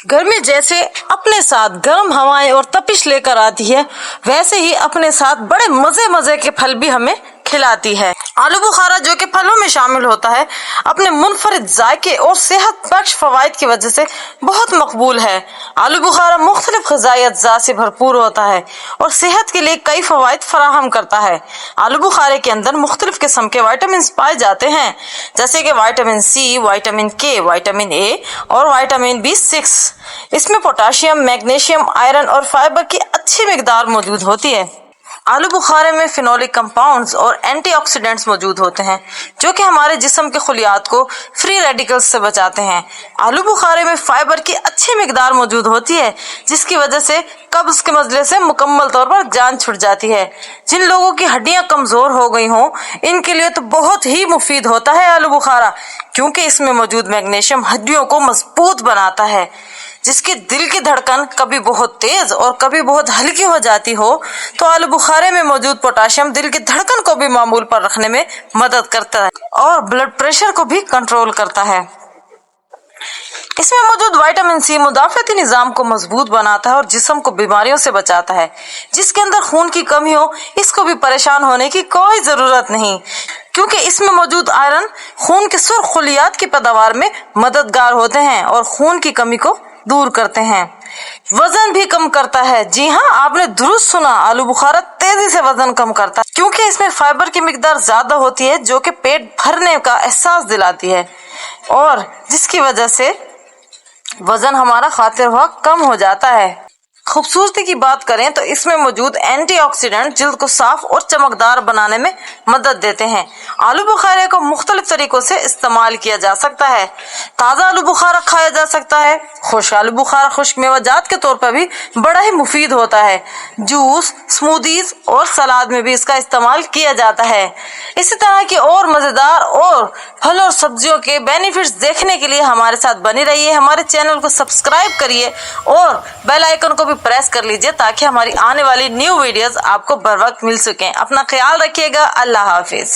गर्मी जैसे अपने साथ गर्म हवाएं और तपिश लेकर आती है, वैसे ही अपने साथ बड़े मजे मजे के फल भी हमें खिलाती है। आलू बुखारा जो कि फलों में शामिल होता है, अपने मुनफरिद जायके और सेहत बख्श फवाइद की वजह से बहुत मकबूल है। आलू बुखारा मुख्तलिफ ग़िज़ाई अज्जा से भरपूर होता है और सेहत के लिए कई फवाइद फराहम करता है। आलू बुखारे के अंदर मुख्तलिफ किस्म के वाइटामिन पाए जाते हैं, जैसे कि विटामिन सी, विटामिन के, विटामिन ए और विटामिन B6। इसमें पोटाशियम, मैग्नीशियम, आयरन और फाइबर की अच्छी मिकदार मौजूद होती है। आलू बुखारे में फिनोलिक कंपाउंड्स और एंटीऑक्सीडेंट्स मौजूद होते हैं, जो कि हमारे जिस्म के खुलियात को फ्री रेडिकल्स से बचाते हैं। आलू बुखारे में फाइबर की अच्छी मिकदार मौजूद होती है, जिसकी वजह से कब्ज के मसले से मुकम्मल तौर पर जान छुट जाती है। जिन लोगों की हड्डियां कमजोर हो गई हों, इनके लिए तो बहुत ही मुफीद होता है आलू बुखारा, क्योंकि इसमें मौजूद मैग्नीशियम हड्डियों को मजबूत बनाता है। जिसकी दिल की धड़कन कभी बहुत तेज और कभी बहुत हल्की हो जाती हो, तो आलू बुखारे में मौजूद पोटाशियम दिल की धड़कन को भी मामूल पर रखने में मदद करता है और ब्लड प्रेशर को भी कंट्रोल करता है। इसमें मौजूद विटामिन सी मुदाफ़ती निज़ाम को मजबूत बनाता है और जिस्म को बीमारियों से बचाता है। जिसके अंदर खून की कमी हो, इसको भी परेशान होने की कोई जरूरत नहीं, क्योंकि इसमें मौजूद आयरन खून के सुर्ख खुलियात की पैदावार में मददगार होते हैं और खून की कमी को दूर करते हैं। वजन भी कम करता है। जी हाँ, आपने दुरुस्त सुना, आलू बुखारा तेजी से वजन कम करता है, क्योंकि इसमें फाइबर की मिकदार ज्यादा होती है, जो कि पेट भरने का एहसास दिलाती है और जिसकी वजह से वजन हमारा खाते हुआ कम हो जाता है। खूबसूरती की बात करें तो इसमें मौजूद एंटीऑक्सीडेंट जिल्द को साफ और चमकदार बनाने में मदद देते हैं। आलू बुखारे को मुख्तलिफ तरीकों से इस्तेमाल किया जा सकता है। ताज़ा आलू बुखारा खाया जा सकता है। खुश्क आलू बुखारा खुश्क मेवाजात के तौर पर भी बड़ा ही मुफीद होता है। जूस, स्मूदीज और सलाद में भी इसका इस्तेमाल किया जाता है। इसी तरह की और मज़ेदार और फल और सब्जियों के बेनिफिट्स देखने के लिए हमारे साथ बने रहिए। हमारे चैनल को सब्सक्राइब करिए और बेल आइकन को भी प्रेस कर लीजिए, ताकि हमारी आने वाली न्यू वीडियोस आपको बर वक्त मिल सकें। अपना ख्याल रखिएगा। अल्लाह हाफिज।